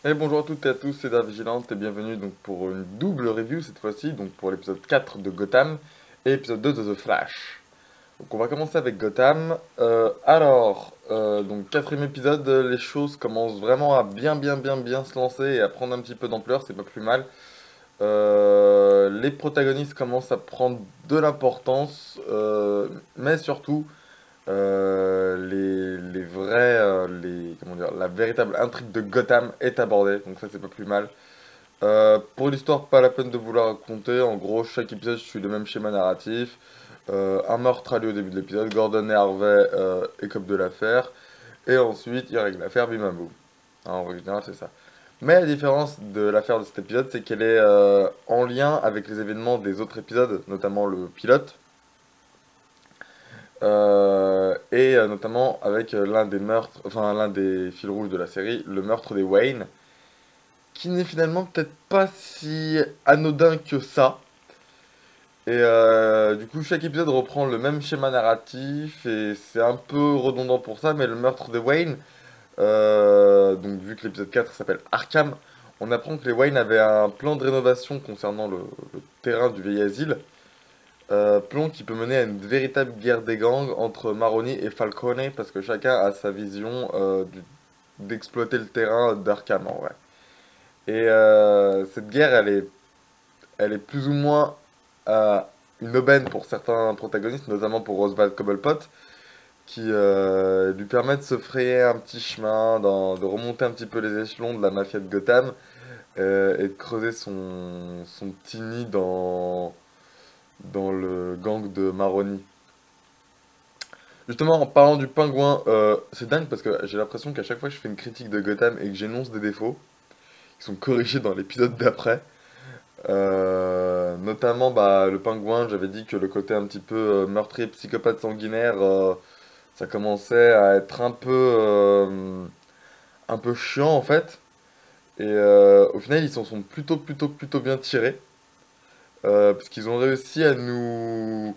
Et bonjour à toutes et à tous, c'est Dave Vigilante et bienvenue donc pour une double review cette fois-ci, donc pour l'épisode 4 de Gotham et l'épisode 2 de The Flash. Donc on va commencer avec Gotham. Donc quatrième épisode, les choses commencent vraiment à bien se lancer et à prendre un petit peu d'ampleur, c'est pas plus mal. Les protagonistes commencent à prendre de l'importance, mais surtout comment dire, la véritable intrigue de Gotham est abordée, donc ça c'est pas plus mal. Pour l'histoire, pas la peine de vous la raconter. En gros, chaque épisode suit le même schéma narratif. Un meurtre a lieu au début de l'épisode. Gordon et Harvey écopent de l'affaire. Et ensuite, ils règlent l'affaire, bim bam boum. En règle générale, c'est ça. Mais la différence de l'affaire de cet épisode, c'est qu'elle est en lien avec les événements des autres épisodes, notamment le pilote. Notamment avec l'un des meurtres, enfin l'un des fils rouges de la série, le meurtre des Wayne, qui n'est finalement peut-être pas si anodin que ça. Du coup, chaque épisode reprend le même schéma narratif et c'est un peu redondant pour ça, mais le meurtre de Wayne, donc vu que l'épisode 4 s'appelle Arkham, on apprend que les Wayne avaient un plan de rénovation concernant le terrain du vieil asile, plan qui peut mener à une véritable guerre des gangs entre Maroni et Falcone, parce que chacun a sa vision d'exploiter le terrain d'Arkham en vrai. Cette guerre, elle est plus ou moins euh, une aubaine pour certains protagonistes, notamment pour Oswald Cobblepot, qui lui permet de se frayer un petit chemin, de remonter un petit peu les échelons de la mafia de Gotham et de creuser son petit nid dans le gang de Maroni. Justement, en parlant du pingouin, c'est dingue parce que j'ai l'impression qu'à chaque fois que je fais une critique de Gotham et que j'énonce des défauts, ils sont corrigés dans l'épisode d'après. Notamment bah, le pingouin, j'avais dit que le côté un petit peu meurtrier, psychopathe sanguinaire, ça commençait à être un peu chiant en fait. Au final, ils s'en sont plutôt bien tirés. Parce qu'ils ont réussi à nous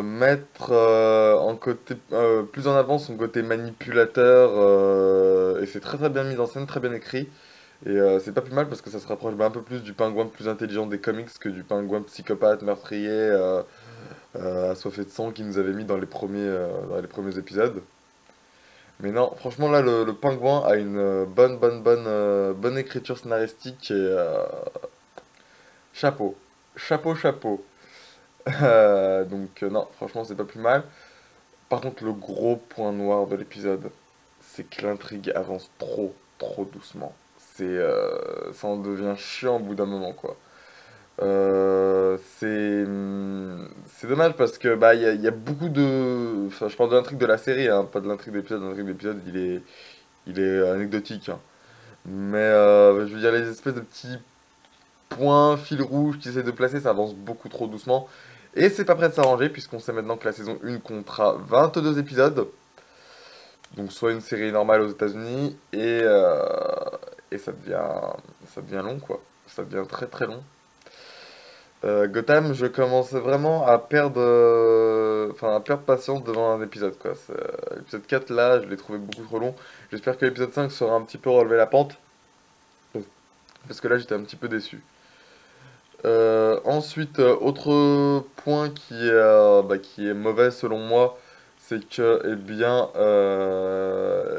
mettre plus en avant son côté manipulateur. Et c'est très bien mis en scène, très bien écrit. C'est pas plus mal parce que ça se rapproche un peu plus du pingouin plus intelligent des comics que du pingouin psychopathe, meurtrier, assoiffé de sang qu'ils nous avait mis dans les premiers épisodes. Mais non, franchement là, le pingouin a une bonne écriture scénaristique chapeau. Chapeau. Non, franchement c'est pas plus mal. Par contre, le gros point noir de l'épisode, c'est que l'intrigue avance trop doucement. Ça en devient chiant au bout d'un moment, quoi. C'est dommage parce que bah il y a beaucoup de, enfin je parle de l'intrigue de la série, hein, pas de l'intrigue de l'épisode. L'intrigue de l'épisode, il est anecdotique, hein. Mais je veux dire les espèces de petits points, fils rouges qu'ils essaient de placer, ça avance beaucoup trop doucement. Et c'est pas prêt de s'arranger puisqu'on sait maintenant que la saison 1 comptera 22 épisodes. Donc soit une série normale aux États-Unis et ça devient long quoi. Ça devient très long. Gotham, je commence vraiment à à perdre patience devant un épisode quoi. L'épisode 4 là, je l'ai trouvé beaucoup trop long. J'espère que l'épisode 5 sera un petit peu relevé la pente parce que là j'étais un petit peu déçu. Ensuite, autre point qui est mauvais selon moi, c'est que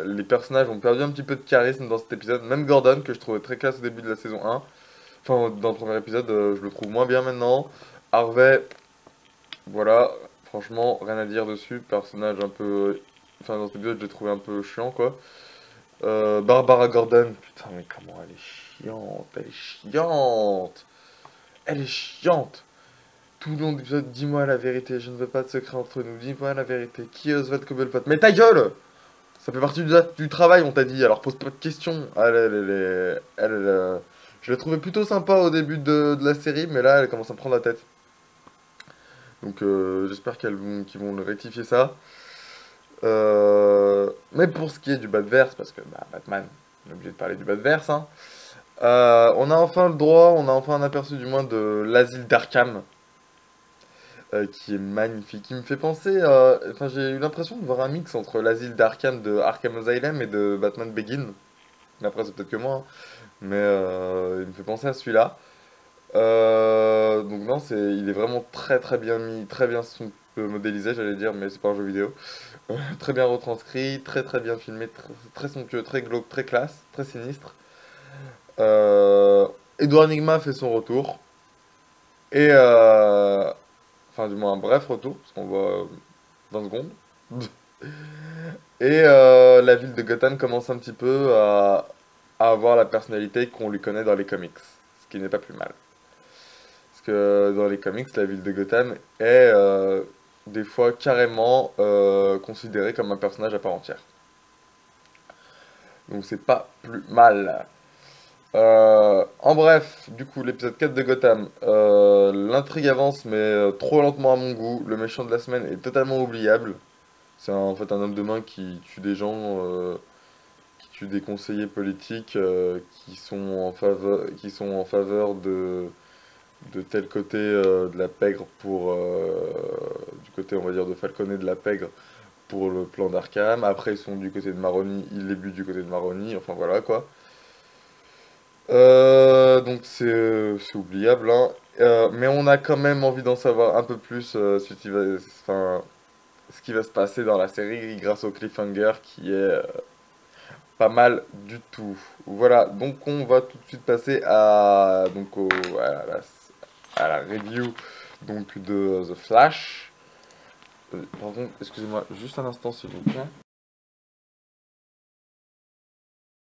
les personnages ont perdu un petit peu de charisme dans cet épisode. Même Gordon, que je trouvais très classe au début de la saison 1, enfin dans le premier épisode, je le trouve moins bien maintenant. Harvey, voilà, franchement, rien à dire dessus. Personnage un peu. Enfin, dans cet épisode, je l'ai trouvé un peu chiant quoi. Barbara Gordon, putain, mais comment elle est chiante, elle est chiante! Elle est chiante! Tout le long de l'épisode, dis-moi la vérité, je ne veux pas de secret entre nous, dis-moi la vérité. Qui est Oswald Cobblepot? Mais ta gueule! Ça fait partie du travail, on t'a dit, alors pose pas de questions. Je l'ai trouvée plutôt sympa au début de la série, mais là, elle commence à me prendre la tête. Donc j'espère qu'ils vont le rectifier ça. Mais pour ce qui est du bas de verse, parce que bah, Batman, on est obligé de parler du bas de verse, hein. On a enfin un aperçu du moins de l'asile d'Arkham, qui est magnifique. Il me fait penser, enfin j'ai eu l'impression de voir un mix entre l'asile d'Arkham de Arkham Asylum et de Batman Begin. Mais après, c'est peut-être que moi, hein. Mais il me fait penser à celui-là. Donc non, il est vraiment très très bien mis, très bien modélisé, j'allais dire, mais c'est pas un jeu vidéo. Très bien retranscrit, très très bien filmé, très somptueux, très glauque, très classe, très sinistre. Euh, Edouard Nigma fait son retour. Et enfin, du moins, un bref retour, parce qu'on voit 20 secondes. Et la ville de Gotham commence un petit peu à avoir la personnalité qu'on lui connaît dans les comics, ce qui n'est pas plus mal. Parce que dans les comics, la ville de Gotham est des fois carrément considérée comme un personnage à part entière. Donc c'est pas plus mal. En bref, du coup, l'épisode 4 de Gotham, l'intrigue avance mais trop lentement à mon goût. Le méchant de la semaine est totalement oubliable. C'est en fait un homme de main qui tue des gens, qui tue des conseillers politiques qui sont en faveur de tel côté de la pègre du côté on va dire de Falcone de la pègre pour le plan d'Arkham. Après ils sont du côté de Maroni, ils les butent du côté de Maroni, enfin voilà quoi. Donc c'est oubliable, hein. Mais on a quand même envie d'en savoir un peu plus enfin, ce qui va se passer dans la série grâce au cliffhanger qui est pas mal du tout. Voilà, donc on va tout de suite passer à la review donc, de The Flash. Pardon, excusez-moi juste un instant s'il vous plaît.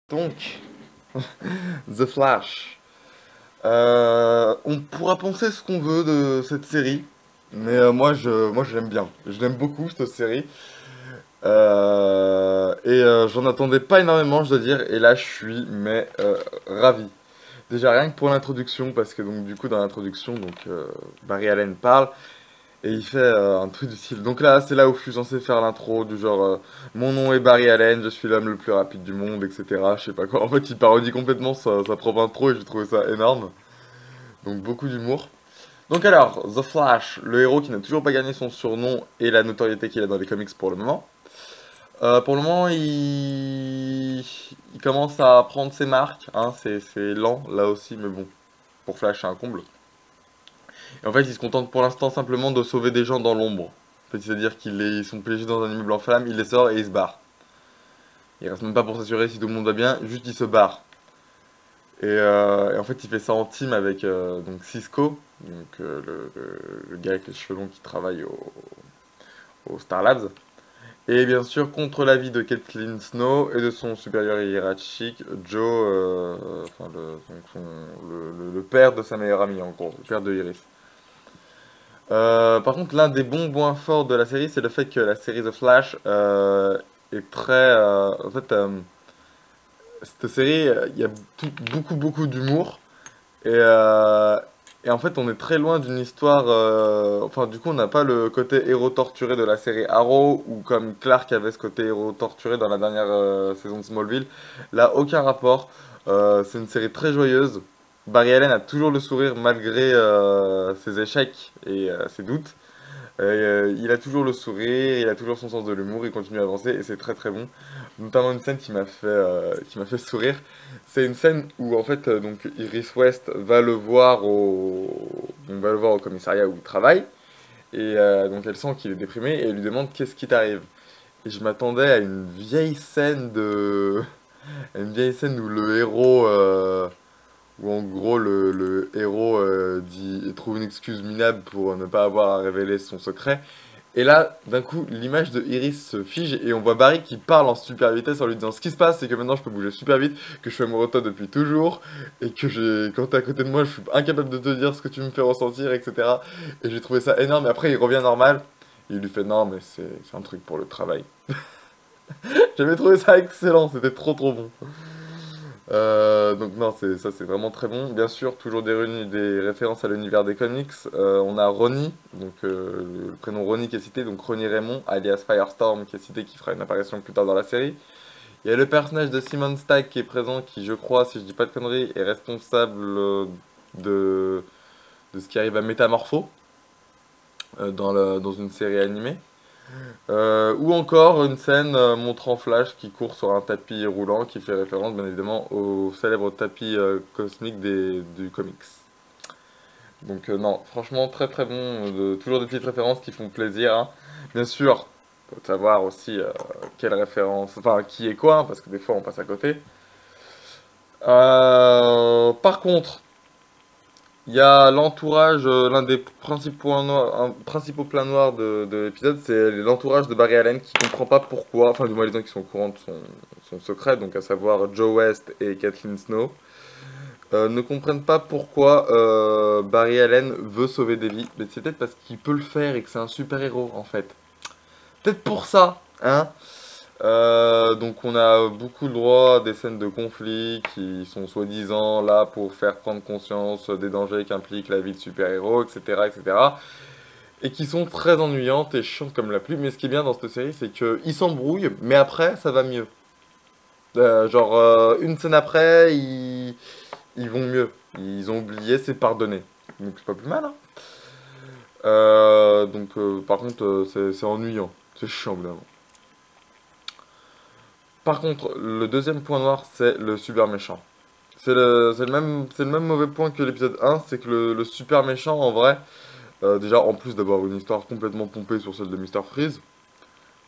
Donc, The Flash. On pourra penser ce qu'on veut de cette série, mais moi je l'aime bien. Je l'aime beaucoup cette série. J'en attendais pas énormément, je dois dire, et là je suis ravi. Déjà rien que pour l'introduction, parce que donc du coup dans l'introduction, Barry Allen parle et il fait un truc du style. Donc là c'est là où je suis censé faire l'intro du genre mon nom est Barry Allen, je suis l'homme le plus rapide du monde, etc. Je sais pas quoi. En fait il parodie complètement sa propre intro et j'ai trouvé ça énorme. Donc beaucoup d'humour. Donc alors, The Flash, le héros qui n'a toujours pas gagné son surnom et la notoriété qu'il a dans les comics pour le moment. Pour le moment, il commence à prendre ses marques, hein, c'est lent là aussi, mais bon, pour Flash, c'est un comble. Et en fait, il se contente pour l'instant simplement de sauver des gens dans l'ombre. En fait, c'est-à-dire ils sont piégés dans un immeuble en flammes, il les sort et il se barre. Il reste même pas pour s'assurer si tout le monde va bien, juste il se barre. Et en fait, il fait ça en team avec donc Cisco, le gars avec les cheveux longs qui travaille au Star Labs. Et bien sûr, contre l'avis de Caitlin Snow et de son supérieur hiérarchique, Joe, enfin le père de sa meilleure amie, en gros, le père de Iris. Par contre, l'un des bons points forts de la série, c'est le fait que la série The Flash est très... en fait, cette série, il y a beaucoup d'humour. Et, euh, et en fait, on est très loin d'une histoire. Enfin, du coup, on n'a pas le côté héros torturé de la série Arrow, ou comme Clark avait ce côté héros torturé dans la dernière saison de Smallville. Là, aucun rapport. C'est une série très joyeuse. Barry Allen a toujours le sourire malgré ses échecs et ses doutes. Il a toujours le sourire, il a toujours son sens de l'humour, il continue à avancer et c'est très très bon. Notamment une scène qui m'a fait sourire. C'est une scène où en fait donc Iris West va le voir au commissariat où il travaille et donc elle sent qu'il est déprimé et elle lui demande qu'est-ce qui t'arrive. Et je m'attendais à une vieille scène à une vieille scène où le héros où en gros le héros trouve une excuse minable pour ne pas avoir à révéler son secret. Et là, d'un coup, l'image de Iris se fige et on voit Barry qui parle en super vitesse en lui disant ce qui se passe, c'est que maintenant je peux bouger super vite, que je suis amoureux de toi depuis toujours, et que quand t'es à côté de moi, je suis incapable de te dire ce que tu me fais ressentir, etc. Et j'ai trouvé ça énorme. Et après, il revient normal. Et il lui fait non, mais c'est un truc pour le travail. J'avais trouvé ça excellent, c'était trop bon. Donc non, ça c'est vraiment très bon. Bien sûr, toujours des références à l'univers des comics. On a Ronnie, le prénom Ronnie qui est cité, donc Ronnie Raymond, alias Firestorm qui est cité, qui fera une apparition plus tard dans la série. Il y a le personnage de Simon Stagg qui est présent, qui je crois, si je dis pas de conneries, est responsable de, de ce qui arrive à Métamorpho dans une série animée. Ou encore une scène montrant Flash qui court sur un tapis roulant qui fait référence bien évidemment au célèbre tapis cosmique du comics. Donc non, franchement très très bon, toujours des petites références qui font plaisir, hein. Bien sûr, faut savoir aussi quelle référence, enfin qui est quoi, hein, parce que des fois on passe à côté. Par contre, il y a l'entourage, l'un des principaux plans noirs de l'épisode, c'est l'entourage de Barry Allen qui comprend pas pourquoi, enfin du moins les gens qui sont au courant de son secret, donc à savoir Joe West et Kathleen Snow, ne comprennent pas pourquoi Barry Allen veut sauver des vies, mais c'est peut-être parce qu'il peut le faire et que c'est un super-héros en fait. Peut-être pour ça, hein. Donc on a beaucoup le droit à des scènes de conflit qui sont soi-disant là pour faire prendre conscience des dangers qu'implique la vie de super-héros, etc., etc. Et cetera. Et qui sont très ennuyantes et chiantes comme la pluie. Mais ce qui est bien dans cette série, c'est qu'ils s'embrouillent, mais après, ça va mieux. Une scène après, ils vont mieux. Ils ont oublié, c'est pardonné. Donc c'est pas plus mal, hein. Par contre, c'est ennuyant. C'est chiant, évidemment. Par contre, le deuxième point noir, c'est le super méchant. C'est le même mauvais point que l'épisode 1, c'est que le super méchant, en vrai, déjà, en plus d'avoir une histoire complètement pompée sur celle de Mister Freeze,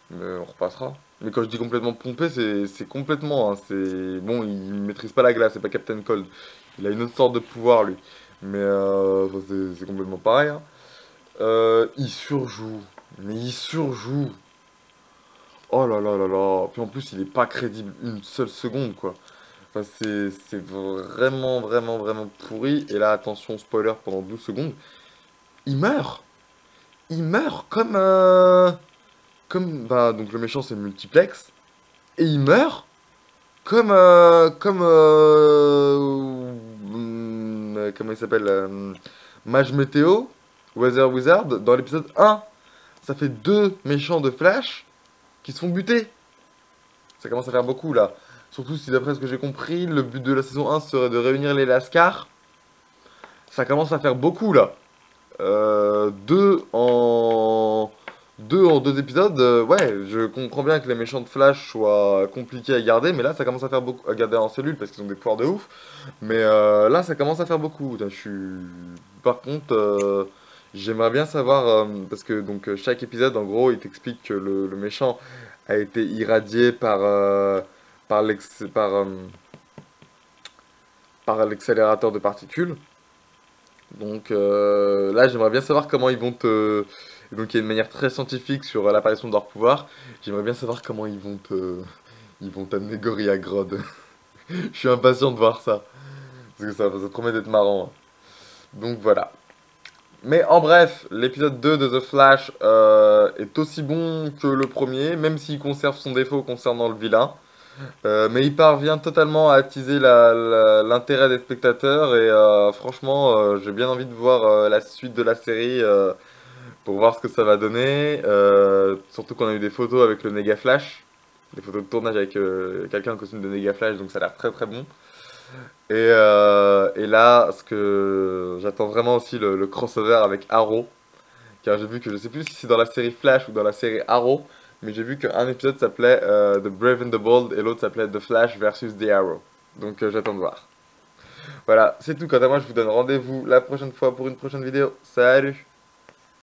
mais on repassera. Mais quand je dis complètement pompée, c'est complètement, hein, c'est... Bon, il maîtrise pas la glace, c'est pas Captain Cold. Il a une autre sorte de pouvoir, lui. Mais enfin, c'est complètement pareil, hein. Il surjoue. Mais il surjoue. Oh là là là là. Puis en plus, il est pas crédible une seule seconde, quoi. Enfin, c'est vraiment, vraiment, vraiment pourri. Et là, attention, spoiler pendant 12 secondes. Il meurt. Il meurt Bah, donc le méchant, c'est Multiplex. Et il meurt comment il s'appelle Mage Météo, Weather Wizard, dans l'épisode 1. Ça fait deux méchants de Flash qui se font buter. Ça commence à faire beaucoup, là. Surtout si, d'après ce que j'ai compris, le but de la saison 1 serait de réunir les Lascars. Ça commence à faire beaucoup, là. Deux en... Deux en deux épisodes, ouais, je comprends bien que les méchants de Flash soient compliqués à garder, mais là ça commence à faire beaucoup à garder en cellule parce qu'ils ont des pouvoirs de ouf. Mais là ça commence à faire beaucoup. Putain, par contre, j'aimerais bien savoir parce que donc chaque épisode en gros il t'explique que le méchant a été irradié par l'ex par l'accélérateur de particules. Donc là, j'aimerais bien savoir comment ils vont te... Donc il y a une manière très scientifique sur l'apparition de leur pouvoir. J'aimerais bien savoir comment ils vont te... Ils vont t'amener Gorilla à Grodd. Je suis impatient de voir ça. Parce que ça promet d'être marrant, hein. Donc voilà. Mais en bref, l'épisode 2 de The Flash est aussi bon que le premier, même s'il conserve son défaut concernant le vilain. Mais il parvient totalement à attiser l'intérêt des spectateurs et franchement, j'ai bien envie de voir la suite de la série pour voir ce que ça va donner. Surtout qu'on a eu des photos avec le Nega Flash, des photos de tournage avec quelqu'un en costume de Nega Flash, donc ça a l'air très très bon. Et là, ce que j'attends vraiment aussi le crossover avec Arrow, car j'ai vu que je sais plus si c'est dans la série Flash ou dans la série Arrow, mais j'ai vu qu'un épisode s'appelait The Brave and the Bold et l'autre s'appelait The Flash versus The Arrow. Donc j'attends de voir. Voilà, c'est tout. Quant à moi, je vous donne rendez-vous la prochaine fois pour une prochaine vidéo. Salut!